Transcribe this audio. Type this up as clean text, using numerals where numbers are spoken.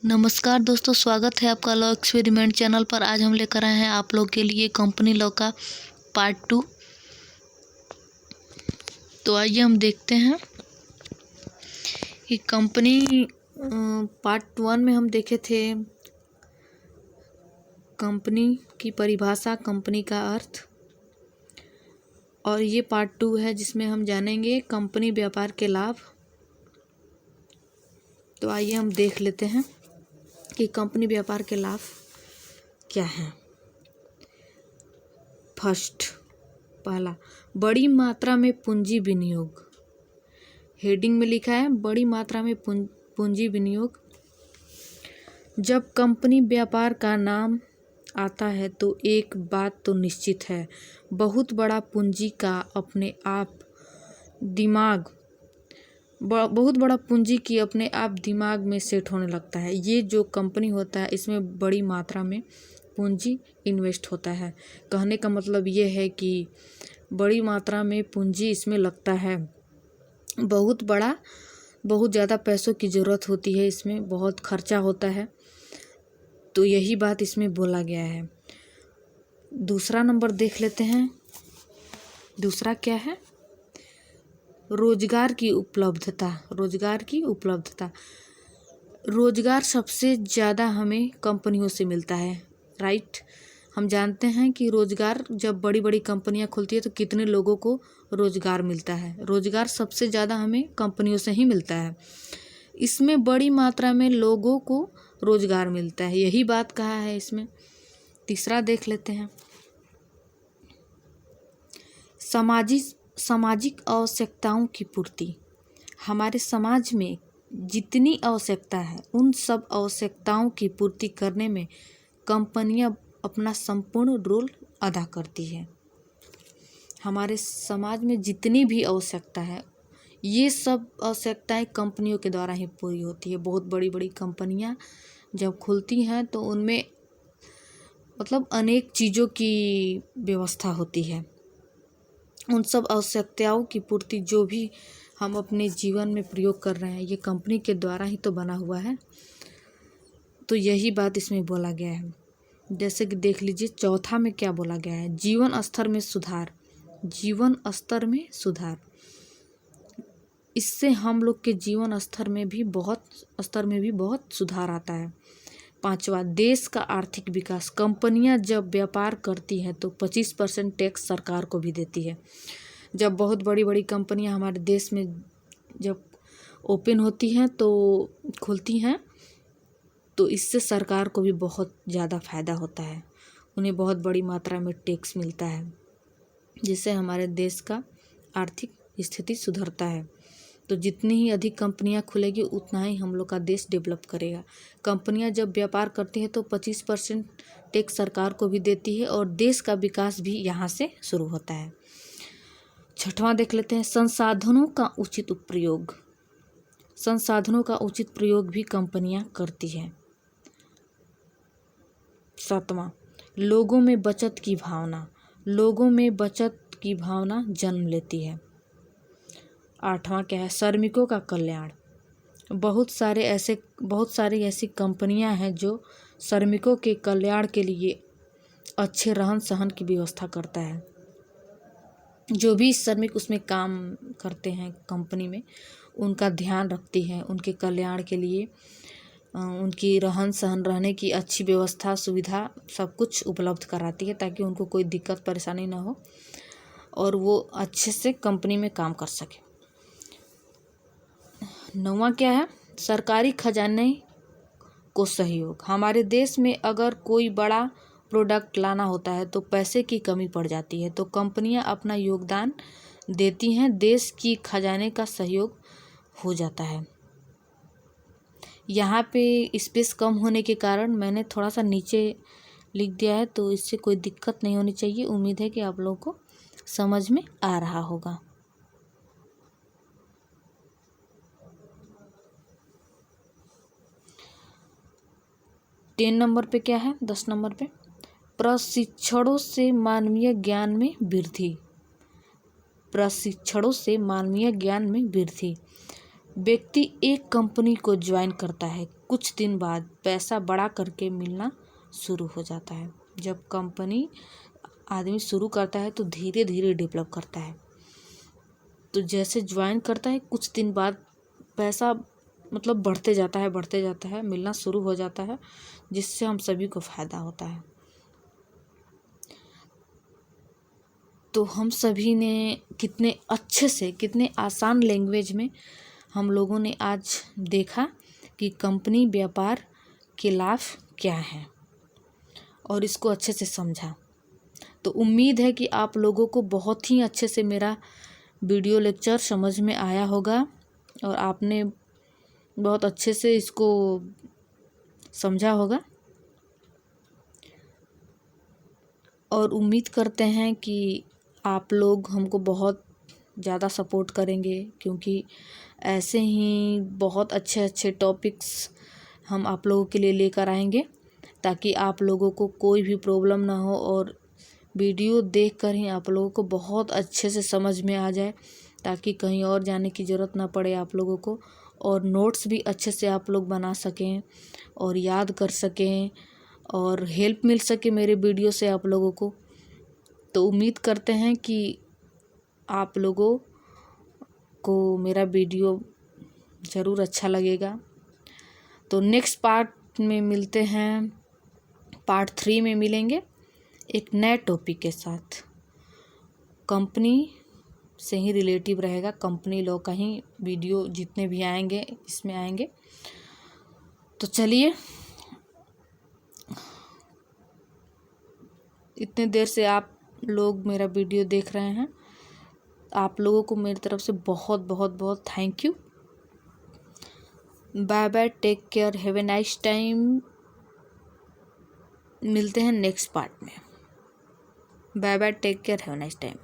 नमस्कार दोस्तों, स्वागत है आपका लॉ एक्सपेरिमेंट चैनल पर। आज हम लेकर आए हैं आप लोग के लिए कंपनी लॉ का पार्ट 2। तो आइए हम देखते हैं कि कंपनी पार्ट 1 में हम देखे थे कंपनी की परिभाषा, कंपनी का अर्थ, और ये पार्ट 2 है जिसमें हम जानेंगे कंपनी व्यापार के लाभ। तो आइए हम देख लेते हैं कि कंपनी व्यापार के लाभ क्या हैं। पहला, बड़ी मात्रा में पूंजी विनियोग। हेडिंग में लिखा है बड़ी मात्रा में पूंजी विनियोग। जब कंपनी व्यापार का नाम आता है तो एक बात तो निश्चित है, बहुत बड़ा पूंजी का अपने आप बहुत बड़ा पूंजी की अपने आप दिमाग में सेट होने लगता है। ये जो कंपनी होता है इसमें बड़ी मात्रा में पूंजी इन्वेस्ट होता है। कहने का मतलब ये है कि बड़ी मात्रा में पूंजी इसमें लगता है, बहुत ज़्यादा पैसों की ज़रूरत होती है, इसमें बहुत खर्चा होता है। तो यही बात इसमें बोला गया है। दूसरा नंबर देख लेते हैं। दूसरा क्या है? रोजगार की उपलब्धता। रोजगार सबसे ज़्यादा हमें कंपनियों से मिलता है, राइट। हम जानते हैं कि रोजगार जब बड़ी बड़ी कंपनियां खुलती है तो कितने लोगों को रोजगार मिलता है। रोजगार सबसे ज़्यादा हमें कंपनियों से ही मिलता है। इसमें बड़ी मात्रा में लोगों को रोजगार मिलता है, यही बात कहा है इसमें। तीसरा देख लेते हैं। सामाजिक आवश्यकताओं की पूर्ति। हमारे समाज में जितनी आवश्यकता है उन सब आवश्यकताओं की पूर्ति करने में कंपनियां अपना संपूर्ण रोल अदा करती है। हमारे समाज में जितनी भी आवश्यकता है, ये सब आवश्यकताएं कंपनियों के द्वारा ही पूरी होती है। बहुत बड़ी बड़ी कंपनियां जब खुलती हैं तो उनमें मतलब अनेक चीज़ों की व्यवस्था होती है। उन सब आवश्यकताओं की पूर्ति जो भी हम अपने जीवन में प्रयोग कर रहे हैं, ये कंपनी के द्वारा ही तो बना हुआ है। तो यही बात इसमें बोला गया है। जैसे कि देख लीजिए, चौथा में क्या बोला गया है? जीवन स्तर में सुधार। इससे हम लोग के जीवन स्तर में भी बहुत सुधार आता है। पांचवा, देश का आर्थिक विकास। कंपनियां जब व्यापार करती हैं तो 25% टैक्स सरकार को भी देती है। जब बहुत बड़ी बड़ी कंपनियां हमारे देश में जब ओपन होती हैं तो खुलती हैं तो इससे सरकार को भी बहुत ज़्यादा फायदा होता है। उन्हें बहुत बड़ी मात्रा में टैक्स मिलता है, जिससे हमारे देश का आर्थिक स्थिति सुधरता है। तो जितनी ही अधिक कंपनियां खुलेगी उतना ही हम लोग का देश डेवलप करेगा। कंपनियां जब व्यापार करती हैं तो 25% टैक्स सरकार को भी देती है और देश का विकास भी यहाँ से शुरू होता है। छठवां देख लेते हैं। संसाधनों का उचित प्रयोग भी कंपनियां करती हैं। सातवां, लोगों में बचत की भावना जन्म लेती है। आठवां क्या है? श्रमिकों का कल्याण। बहुत सारी ऐसी कंपनियां हैं जो श्रमिकों के कल्याण के लिए अच्छे रहन सहन की व्यवस्था करता है। जो भी श्रमिक उसमें काम करते हैं कंपनी में, उनका ध्यान रखती है, उनके कल्याण के लिए उनकी रहन सहन, रहने की अच्छी व्यवस्था, सुविधा सब कुछ उपलब्ध कराती है ताकि उनको कोई दिक्कत परेशानी ना हो और वो अच्छे से कंपनी में काम कर सके। नौवां क्या है? सरकारी खजाने को सहयोग। हमारे देश में अगर कोई बड़ा प्रोडक्ट लाना होता है तो पैसे की कमी पड़ जाती है, तो कंपनियां अपना योगदान देती हैं, देश की खजाने का सहयोग हो जाता है। यहाँ पे स्पेस कम होने के कारण मैंने थोड़ा सा नीचे लिख दिया है, तो इससे कोई दिक्कत नहीं होनी चाहिए। उम्मीद है कि आप लोगों को समझ में आ रहा होगा। टेन नंबर पे क्या है? 10 नंबर पे प्रशिक्षणों से मानवीय ज्ञान में वृद्धि। व्यक्ति एक कंपनी को ज्वाइन करता है कुछ दिन बाद पैसा बढ़ा करके मिलना शुरू हो जाता है। जब कंपनी आदमी शुरू करता है तो धीरे धीरे डेवलप करता है, तो जैसे ज्वाइन करता है कुछ दिन बाद पैसा मतलब बढ़ते जाता है, मिलना शुरू हो जाता है, जिससे हम सभी को फ़ायदा होता है। तो हम सभी ने कितने अच्छे से, कितने आसान लैंग्वेज में हम लोगों ने आज देखा कि कंपनी व्यापार के लाभ क्या हैं और इसको अच्छे से समझा। तो उम्मीद है कि आप लोगों को बहुत ही अच्छे से मेरा वीडियो लेक्चर समझ में आया होगा और आपने बहुत अच्छे से इसको समझा होगा, और उम्मीद करते हैं कि आप लोग हमको बहुत ज़्यादा सपोर्ट करेंगे, क्योंकि ऐसे ही बहुत अच्छे अच्छे टॉपिक्स हम आप लोगों के लिए लेकर आएंगे, ताकि आप लोगों को कोई भी प्रॉब्लम ना हो और वीडियो देखकर ही आप लोगों को बहुत अच्छे से समझ में आ जाए, ताकि कहीं और जाने की ज़रूरत ना पड़े आप लोगों को, और नोट्स भी अच्छे से आप लोग बना सकें और याद कर सकें और हेल्प मिल सके मेरे वीडियो से आप लोगों को। तो उम्मीद करते हैं कि आप लोगों को मेरा वीडियो ज़रूर अच्छा लगेगा। तो नेक्स्ट पार्ट में मिलते हैं, पार्ट 3 में मिलेंगे एक नए टॉपिक के साथ। कंपनी से ही रिलेटिव रहेगा, कंपनी लॉ का ही वीडियो जितने भी आएंगे इसमें आएंगे। तो चलिए, इतने देर से आप लोग मेरा वीडियो देख रहे हैं, आप लोगों को मेरी तरफ से बहुत बहुत बहुत thank you. Bye bye, take care, have a nice time. मिलते हैं नेक्स्ट पार्ट में। Bye bye, take care, have a nice time.